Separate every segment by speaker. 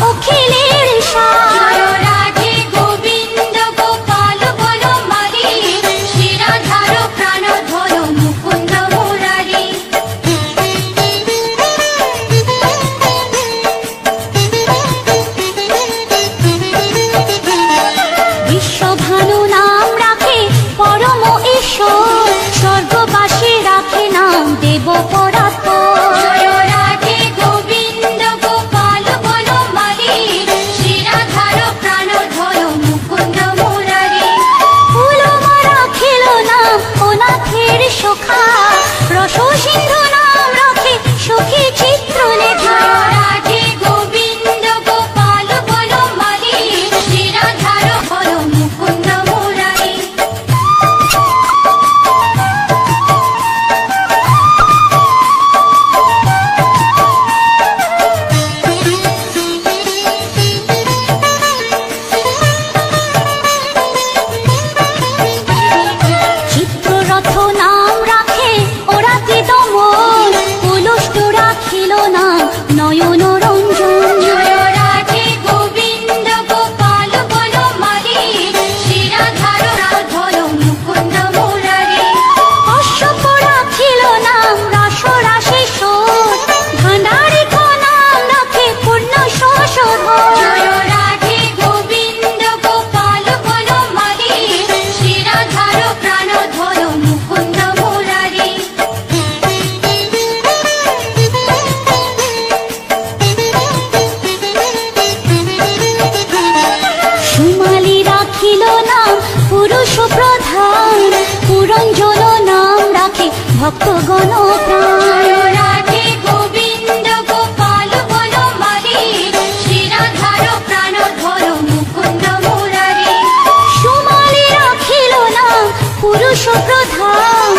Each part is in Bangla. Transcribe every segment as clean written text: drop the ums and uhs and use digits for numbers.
Speaker 1: অখিলের সার। রাধে গোবিন্দ গোপাল বনমালী, শ্রীরাধার প্রাণধর মুকুন্দ মুরারি। বিশ্বভানু নাম রাখে পরম ঈশ্বর, স্বর্গবাসী রাখে নাম দেব পরাৎপর। রাধে গোবিন্দ গোপাল বনমালী, শ্রীরাধার প্রাণধর মুকুন্দ মুরারি। ফুলমা রাখিল নাম অনাথের সখা, রস সিন্ধু নাম রাখে সখী চিত্রলেখা। রাধে গোবিন্দ গোপাল বনমালী, শ্রীরাধার ধর মুকুন্দ মুরারি। চিত্ররথ নাম রাখে ওরাতি দমন, পুলষ্ট রাখিল নাম নয়ন রঞ্জন। রাধে গোবিন্দ গোপাল বনমালী, শ্রীরাধার ধর মুকুন্দ মুরারি। কশ্যপ রাখিল নাম রাস রাশেশ্বর, ভাণ্ডারিক নাম রাখে পূর্ণ শশধর। রাধে গোবিন্দ গোপাল বনমালী, শ্রীরাধার প্রাণধর মুকুন্দ মুরারি। সুমালি রাখিল নাম পুরুষ প্রধান, পুরঞ্জন নাম রাখে ভক্তগণ প্রাণ। রাধে গোবিন্দ গোপাল বনমালী, শ্রীরাধার প্রাণধর মুকুন্দ মুরারি। সুমালি রাখিল নাম পুরুষ প্রধান,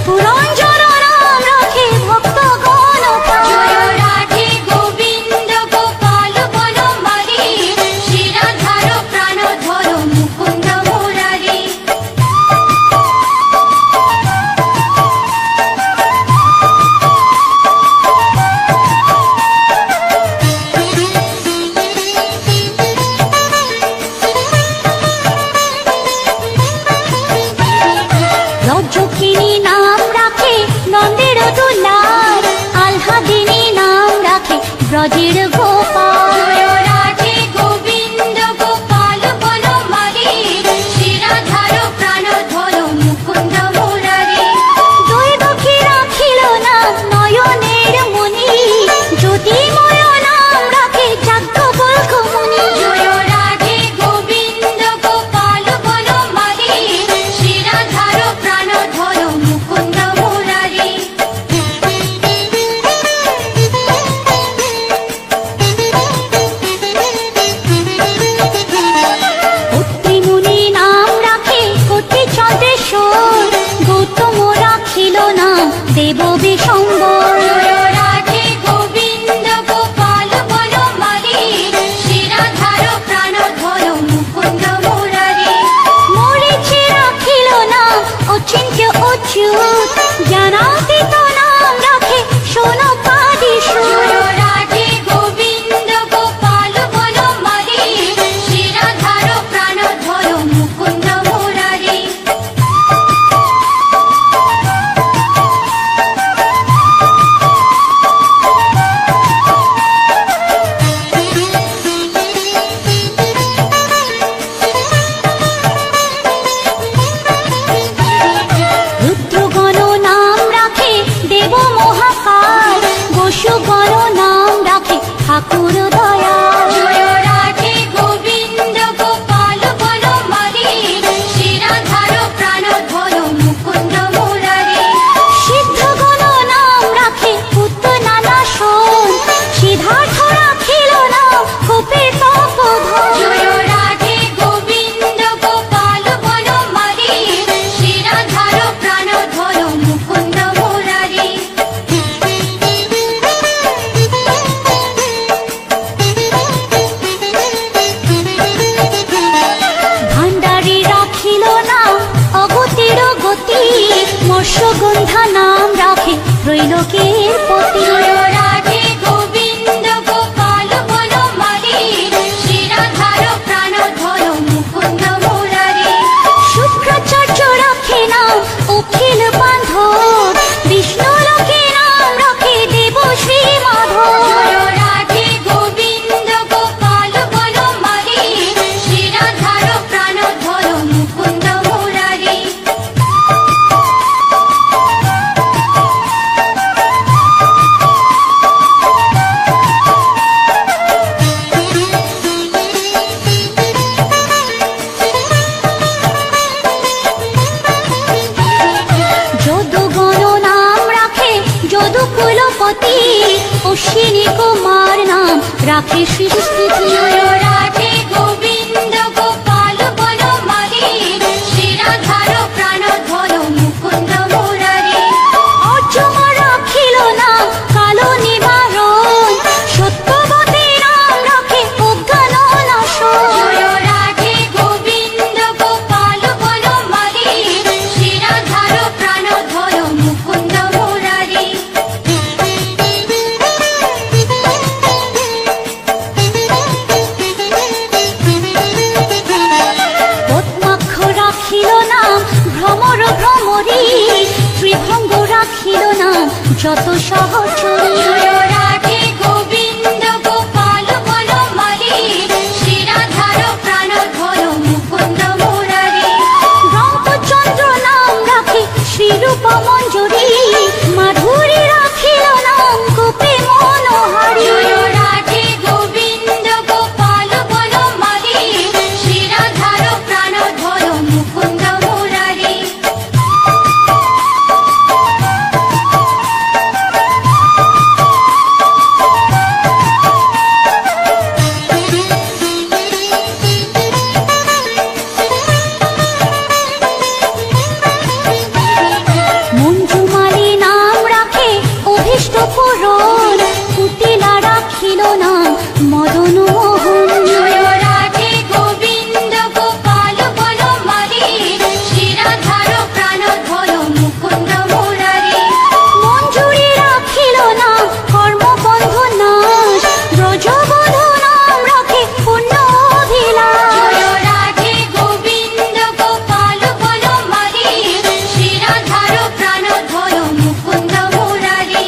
Speaker 1: পুরঞ্জন নাম রাখে ভক্তগণ প্রাণ। রাধে গোবিন্দ গোপাল বনমালী, শ্রীরাধার প্রাণধর মুকুন্দ মুরারি। রজকিনী নাম রাখে নন্দের দুলার, আহ্লাদিনী নাম রাখে ব্রজের গোপাল। রাধে গোবিন্দ গোপাল বনমালী, শ্রীরাধার প্রাণধর মুকুন্দ মুরারি। দৈবকী রাখিল নাম নয়নের মণি, জ্যোতির্ময় নাম রাখে যাজ্ঞবল্ক্য মুনি। রাধে গোবিন্দ গোপাল বনমালী, শ্রীরাধার প্রাণধর মুকুন্দ মুরারি। অত্রিমুনি নাম রাখে কোটি চন্দ্রেশ্বর, গৌতম রাখিল নাম দেব বিশম্বর। রাধে গোবিন্দ গোপাল বনমালী, শ্রীরাধার প্রাণধর মুকুন্দ মুরারি। মরিচি রাখিল নাম অচিন্ত্য অচ্যুত, জ্ঞানাতীত নাম রাখে সোনকাদিসুর। রাধে গোবিন্দ গোপাল বনমালী, শ্রীরাধার প্রাণধর মুকুন্দ মুরারি। রুদ্রগণ নাম রাখে দেব মহাকাল, বসুগণ নাম রাখে ঠাকুর দয়াল। রাধে গোবিন্দ গোপাল বনমালী, শ্রীরাধার প্রাণধর মুকুন্দ মুরারি। সিদ্ধগণ নাম রাখে পুত্র নানাসন, সিদ্ধার্থ রাখিল নাম গোপের তপোধন। রাধে গোবিন্দ গোপাল বনমালী, শ্রীরাধার প্রাণধর মুকুন্দ মুরারি। ভাণ্ডারী রাখিল নাম অগতির গতি, মৎস্যগন্ধা নাম রাখে ত্রৈলোকের পতি। রাধে গোবিন্দ গোপাল বনমালী, রাখে সৃষ্টি। রাধে গোবিন্দ গোপাল বনমালী, শ্রীরাধার প্রাণ ধর মুকুন্দ মুরারি। অর্জমা রাখিল না কালো নিবারণ, সত্যবতী নাম রাখে অজ্ঞান নাশন। রাধে গোবিন্দ গোপাল বনমালী, শ্রীরাধার প্রাণ ধর মুকুন্দ মুরারি। পদ্মাক্ষ রাখিল নাম ভ্রমর ভ্রমরী, ত্রিভঙ্গ রাখিল নাম যত সহচরী। রাধে গোবিন্দ গোপাল বনমালী, শ্রীরাধার প্রাণ ধর মুকুন্দ মুরারি। রামচন্দ্র নাম রাখে শ্রীরূপ মঞ্জুরি, মাধুরী রাখিল নাম গোপী মনোহারী। রাধে গোবিন্দ গোপাল বনমালী, শ্রীরাধার প্রাণ ধর মুকুন্দ মুরারি। মঞ্জুমালী নাম রাখে অভীষ্ট পূরণ, কুটিলা রাখিল নাম মদন মোহন। রাধে গোবিন্দ গোপাল বনমালী, শ্রীরাধার প্রাণ ধর মুকুন্দ মুরারি। মঞ্জুরি রাখিল নাম কর্মবন্ধ নাশ, ব্রজবধূ নাম রাখে পুণ্য অভিলাষ। রাধে গোবিন্দ গোপাল বনমালী, শ্রীরাধার প্রাণ ধর মুকুন্দ মুরারি।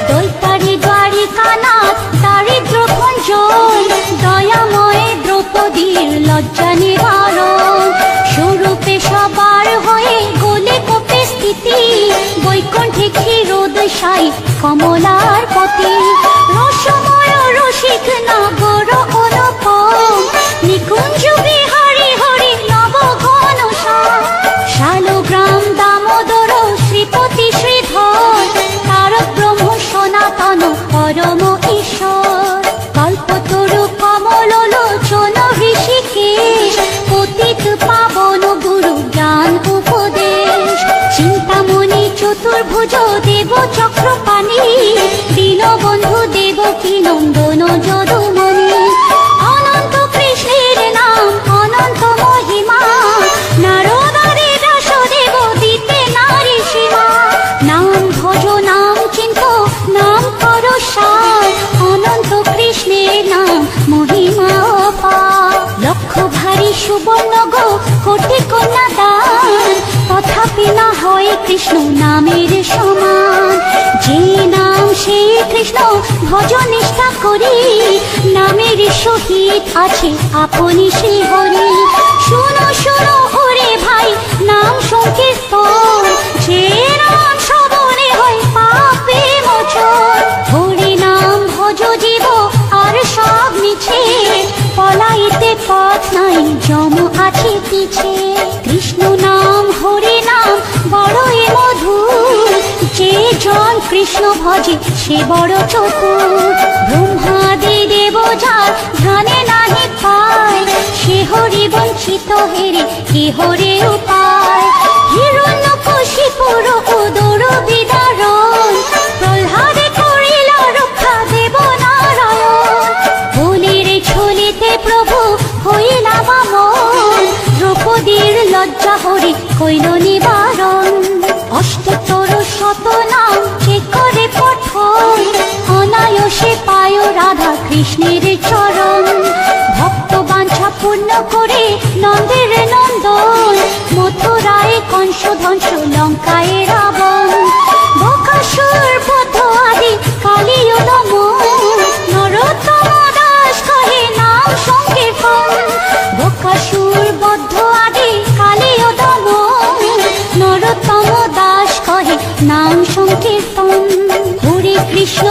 Speaker 1: দৈতারি দ্বারিকানাথ দারিদ্র ভঞ্জন, দয়াময় দ্রৌপদীর লজ্জা নিবারণ। স্বরূপে সবার হয়ে গোলে কোপে স্থিতি, বৈকুণ্ঠে ক্ষীরোদশায়ী কমলার পতি। রসময় রসিক নগর অনুপম, নিকুঞ্জ বিহারী হরি নবঘন শ্যাম। শালগ্রাম দামোদর শ্রীপতি শ্রীধর, তারক ব্রহ্ম সনাতন পরম ঈশ্বর। কল্পতরু কমল লোচন ঋষিকেশ, পতিত পাবন গুরু জ্ঞান উপদেশ। চিন্তামণি চতুর্ভুজ দেব চক্রপাণি, দীনবন্ধু দেবকী নন্দন যদুমণি। অনন্ত কৃষ্ণের নাম অনন্ত মহিমা, নারদারি ব্যাসদেব দিতে নারী সীমা। নাম ভজ নাম চিন্ত নাম কর সার, অনন্ত কৃষ্ণের নাম মহিমা অপার। লক্ষ ভারী সুবর্ণ গো কোটি কন্যা দান, তথাপি না হয় কৃষ্ণ নামের সমান। যে নাম সে কৃষ্ণ ভজ নিষ্ঠা করি, নামের সহিত আছে আপনি সে হরি। শুনো শুনো ওরে ভাই নাম সংকীর্তন, যে নাম শ্রবণে হয় পাপে মোচন। হরি নাম ভজ জীব আর সব মিছে, পলাইতে পথ নাই যম আছে পিছে। কৃষ্ণ নাম হরি নাম বড়ই মধুর, যে জন কৃষ্ণ ভজে সে বড় চতুর। ব্রহ্মাদি দেব যার ধ্যানে নাহি পায়, সে হরি বঞ্চিত হেরে কে হরে উপায়। হিরণ্যকশিপুর উদর বিদারণ, প্রহ্লাদে করিল রক্ষা দেব নারায়ণ। বলির ছলিতে প্রভু হইলা বামন, দ্রৌপদীর লজ্জা হরি কইল নিবারণ। অষ্টতর শত নাম যে করে পঠন, অনায়াসে পায় রাধা কৃষ্ণের চরণ। ভক্ত বাঞ্ছা পূর্ণ করে নন্দের নন্দন, মথুরায় কংস ধ্বংস লঙ্কায় রাবণ। বকাসুর বধ আদি কালীয় দমন, নরোত্তম দাস কহে নাম সংকীর্তন। বকাসুর বধ আদি কালীয় দমন, নরোত্তম দাস কহে নাম সংকীর্তন। হরে কৃষ্ণ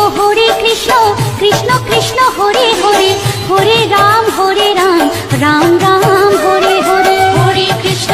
Speaker 1: কৃষ্ণ কৃষ্ণ হরে হরে, হরে রাম রাম রাম হরে হরে। হরে কৃষ্ণ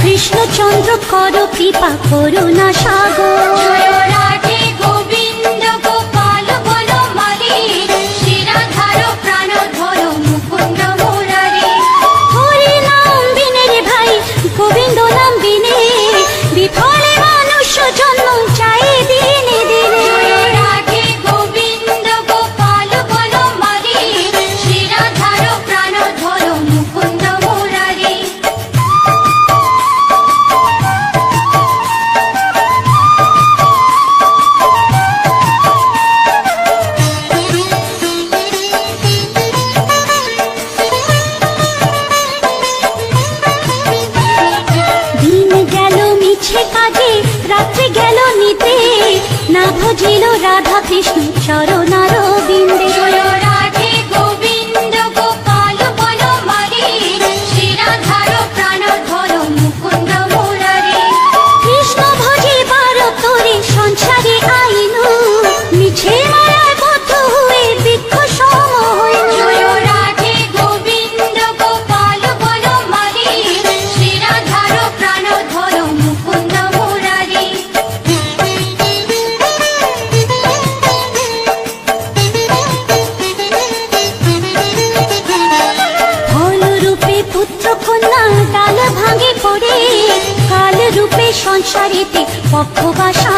Speaker 1: কৃষ্ণচন্দ্র কর কৃপা করুণা সাগর।
Speaker 2: জয় রাধে গোবিন্দ গোপাল বনমালী, শ্রীরাধার প্রাণ ধর মুকুন্দ মুরারি।
Speaker 1: হরি নাম বিনে রে ভাই, গোবিন্দ নাম বিনে বিফলে মানুষ জন্ম চাই দিনে দিনে।
Speaker 2: জয় রাধে গোবিন্দ গোপাল বনমালী, শ্রীরাধার প্রাণ ধর মুকুন্দ মুরারি।
Speaker 1: কাজে রাত্রে গেল নিতে, না ভজিল রাধা কৃষ্ণ চরণার বিন্দে।
Speaker 2: জয় রাধে গোবিন্দ গোপাল বনমালী, শ্রীরাধার প্রাণ ধর মুকুন্দ মুরারি।
Speaker 1: কৃষ্ণ ভজিবার তোরে সংসারে আইনু, মিছে মায়ায় বদ্ধ হয়ে বৃক্ষ সম হইনু।
Speaker 2: জয় রাধে গোবিন্দ গোপাল বনমালী, শ্রীরাধার প্রাণ ধর মুকুন্দ মুরারি।
Speaker 1: ফল রূপে পুত্র কন্যা ডাল ভাঙে পড়ে, কাল রূপে সংসারেতে পক্ষবাসা